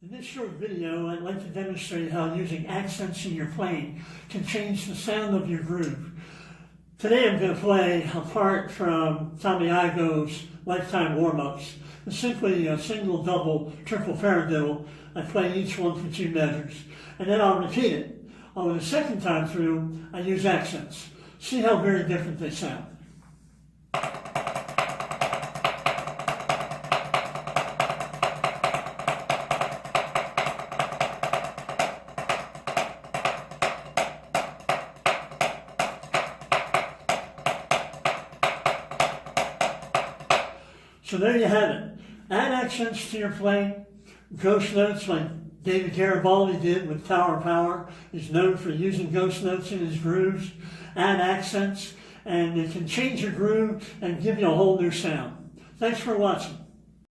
In this short video, I'd like to demonstrate how using accents in your playing can change the sound of your groove. Today I'm going to play a part from Tommy Igoe's Lifetime Warm-Ups. It's simply a single, double, triple paradiddle. I play each one for 2 measures. And then I'll repeat it. On the second time through, I use accents. See how very different they sound. So there you have it. Add accents to your playing. Ghost notes like David Garibaldi did with Tower of Power. He's known for using ghost notes in his grooves. Add accents and it can change your groove and give you a whole new sound. Thanks for watching.